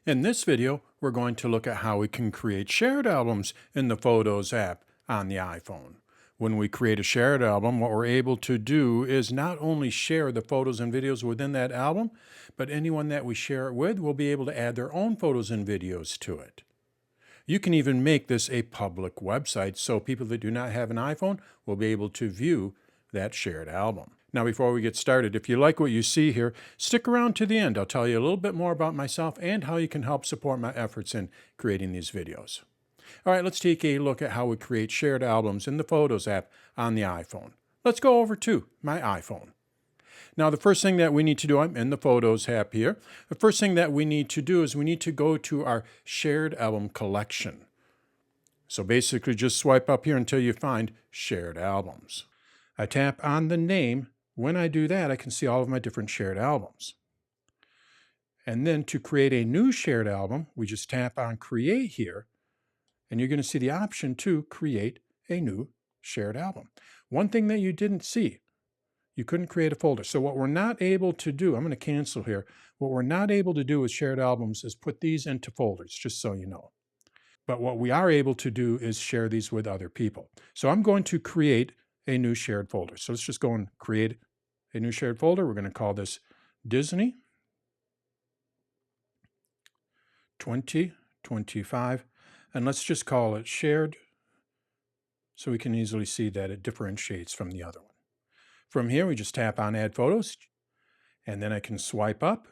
In this video, we're going to look at how we can create shared albums in the Photos app on the iPhone. When we create a shared album, what we're able to do is not only share the photos and videos within that album, but anyone that we share it with will be able to add their own photos and videos to it. You can even make this a public website so people that do not have an iPhone will be able to view that shared album. Now, before we get started, if you like what you see here, stick around to the end. I'll tell you a little bit more about myself and how you can help support my efforts in creating these videos. All right, let's take a look at how we create shared albums in the Photos app on the iPhone. Let's go over to my iPhone. Now, the first thing that we need to do, I'm in the Photos app here. The first thing that we need to do is we need to go to our shared album collection. So basically just swipe up here until you find shared albums. I tap on the name. When I do that, I can see all of my different shared albums. And then to create a new shared album, we just tap on create here, and you're going to see the option to create a new shared album. One thing that you didn't see, you couldn't create a folder. So what we're not able to do, I'm going to cancel here. What we're not able to do with shared albums is put these into folders, just so you know. But what we are able to do is share these with other people. So I'm going to create a new shared folder. So let's just go and create a new shared folder. We're going to call this Disney 2025. And let's just call it shared so we can easily see that it differentiates from the other one. From here, we just tap on Add Photos, and then I can swipe up.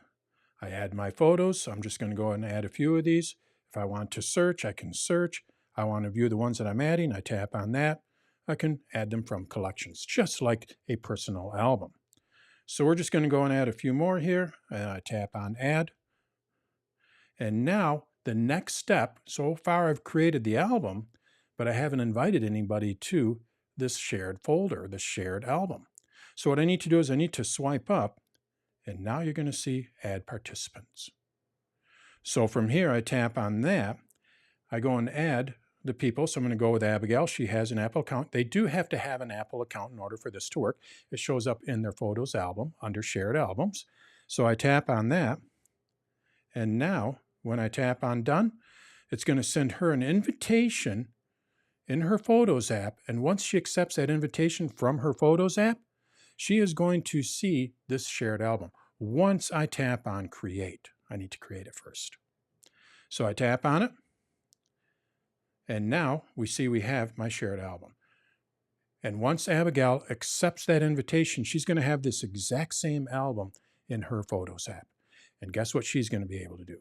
I add my photos. So I'm just going to go and add a few of these. If I want to search, I can search. I want to view the ones that I'm adding. I tap on that. I can add them from collections, just like a personal album. So we're just going to go and add a few more here. I tap on Add. And now the next step, so far I've created the album, but I haven't invited anybody to this shared folder, this shared album. So what I need to do is I need to swipe up, and now you're going to see Add Participants. So from here, I tap on that. I go and add the people. So I'm going to go with Abigail. She has an Apple account. They do have to have an Apple account in order for this to work. It shows up in their Photos album under Shared Albums. So I tap on that. And now, when I tap on Done, it's going to send her an invitation in her Photos app. And once she accepts that invitation from her Photos app, she is going to see this shared album. Once I tap on Create, I need to create it first. So I tap on it. And now we see we have my shared album. And once Abigail accepts that invitation, she's going to have this exact same album in her Photos app. And guess what she's going to be able to do?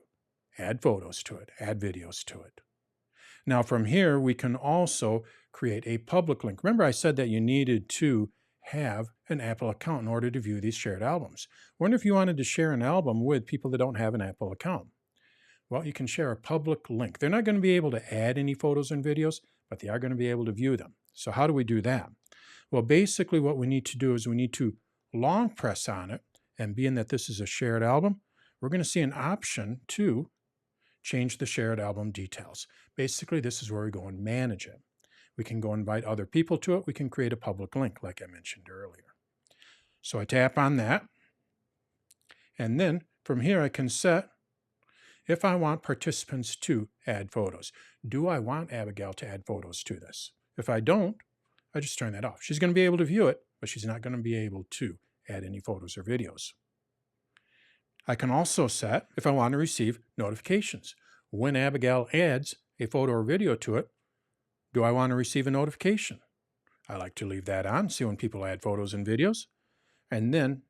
Add photos to it, add videos to it. Now from here, we can also create a public link. Remember I said that you needed to have an Apple account in order to view these shared albums. Wonder if you wanted to share an album with people that don't have an Apple account. Well, you can share a public link. They're not going to be able to add any photos and videos, but they are going to be able to view them. So how do we do that? Well, basically what we need to do is we need to long press on it, and being that this is a shared album, we're going to see an option to change the shared album details. Basically, this is where we go and manage it. We can go invite other people to it. We can create a public link like I mentioned earlier. So I tap on that, and then from here I can set if I want participants to add photos. Do I want Abigail to add photos to this? If I don't, I just turn that off. She's going to be able to view it, but she's not going to be able to add any photos or videos. I can also set if I want to receive notifications. When Abigail adds a photo or video to it, do I want to receive a notification? I like to leave that on, see when people add photos and videos. And then,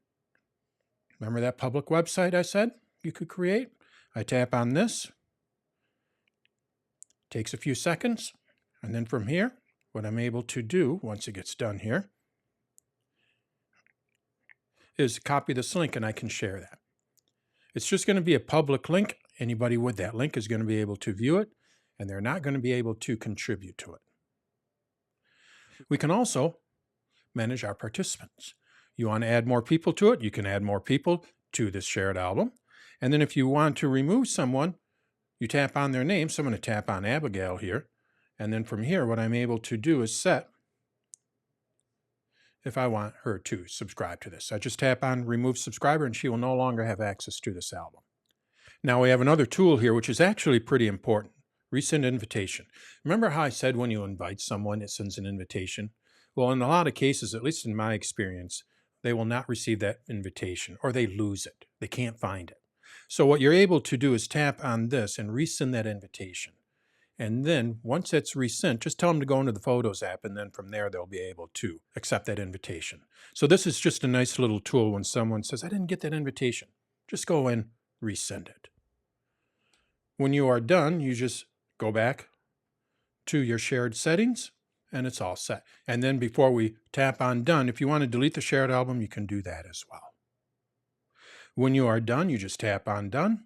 remember that public website I said you could create? I tap on this. Takes a few seconds. And then from here, what I'm able to do once it gets done here is copy this link and I can share that. It's just going to be a public link. Anybody with that link is going to be able to view it, and they're not going to be able to contribute to it. We can also manage our participants. You want to add more people to it, you can add more people to this shared album. And then if you want to remove someone, you tap on their name. So I'm going to tap on Abigail here. And then from here, what I'm able to do is set if I want her to subscribe to this. I just tap on Remove Subscriber, and she will no longer have access to this album. Now we have another tool here, which is actually pretty important. Resend invitation. Remember how I said when you invite someone, it sends an invitation? Well, in a lot of cases, at least in my experience, they will not receive that invitation or they lose it. They can't find it. So what you're able to do is tap on this and resend that invitation. And then once it's resent, just tell them to go into the Photos app, and then from there they'll be able to accept that invitation. So this is just a nice little tool when someone says, I didn't get that invitation. Just go in, resend it. When you are done, you just go back to your shared settings and it's all set. And then before we tap on done, if you want to delete the shared album, you can do that as well. When you are done, you just tap on done.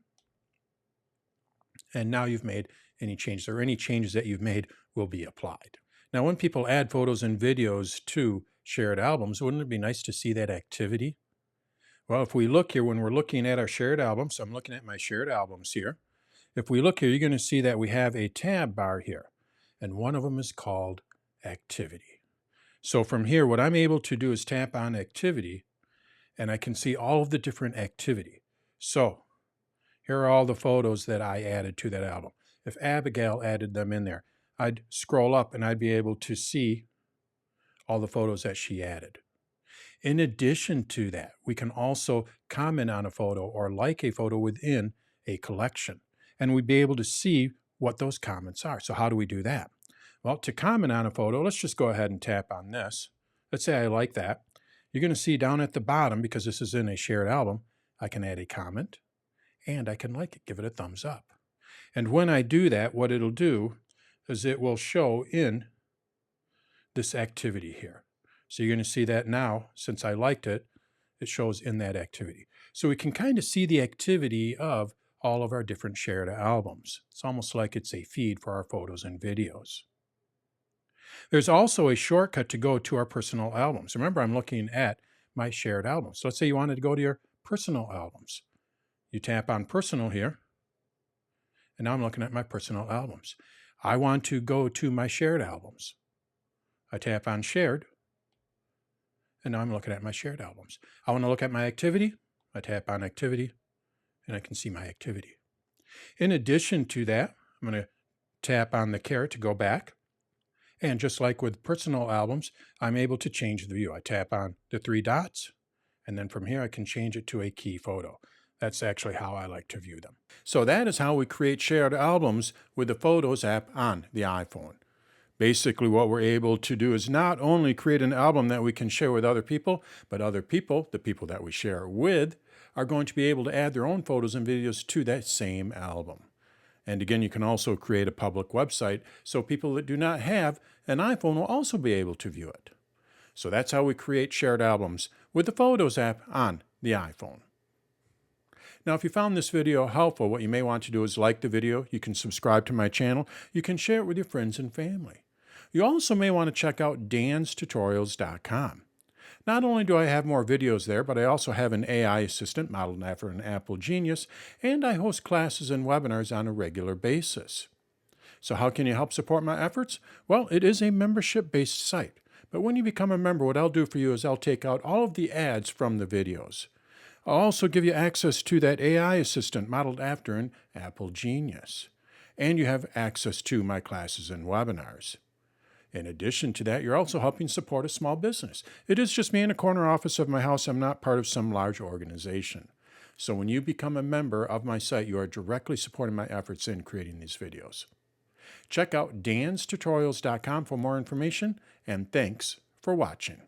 And now you've made any changes, or any changes that you've made will be applied. Now, when people add photos and videos to shared albums, wouldn't it be nice to see that activity? Well, if we look here, when we're looking at our shared albums, so I'm looking at my shared albums here. If we look here, you're going to see that we have a tab bar here, and one of them is called Activity. So from here, what I'm able to do is tap on Activity, and I can see all of the different activity. So here are all the photos that I added to that album. If Abigail added them in there, I'd scroll up and I'd be able to see all the photos that she added. In addition to that, we can also comment on a photo or like a photo within a collection, and we'd be able to see what those comments are. So how do we do that? Well, to comment on a photo, let's just go ahead and tap on this. Let's say I like that. You're going to see down at the bottom, because this is in a shared album, I can add a comment and I can like it, give it a thumbs up. And when I do that, what it'll do is it will show in this activity here. So you're going to see that now, since I liked it, it shows in that activity. So we can kind of see the activity of all of our different shared albums. It's almost like it's a feed for our photos and videos. There's also a shortcut to go to our personal albums. Remember, I'm looking at my shared albums. So let's say you wanted to go to your personal albums. You tap on personal here, and now I'm looking at my personal albums. I want to go to my shared albums. I tap on shared, and now I'm looking at my shared albums. I want to look at my activity. I tap on activity, and I can see my activity. In addition to that, I'm going to tap on the caret to go back. And just like with personal albums, I'm able to change the view. I tap on the three dots, and then from here I can change it to a key photo. That's actually how I like to view them. So that is how we create shared albums with the Photos app on the iPhone. Basically, what we're able to do is not only create an album that we can share with other people, but other people, the people that we share with, are going to be able to add their own photos and videos to that same album. And again, you can also create a public website so people that do not have an iPhone will also be able to view it. So that's how we create shared albums with the Photos app on the iPhone. Now, if you found this video helpful, what you may want to do is like the video. You can subscribe to my channel. You can share it with your friends and family. You also may want to check out danstutorials.com. Not only do I have more videos there, but I also have an AI assistant modeled after an Apple genius, and I host classes and webinars on a regular basis. So how can you help support my efforts? Well, it is a membership-based site. But when you become a member, what I'll do for you is I'll take out all of the ads from the videos. I'll also give you access to that AI assistant modeled after an Apple genius. And you have access to my classes and webinars. In addition to that, you're also helping support a small business. It is just me in a corner office of my house. I'm not part of some large organization. So when you become a member of my site, you are directly supporting my efforts in creating these videos. Check out danstutorials.com for more information, and thanks for watching.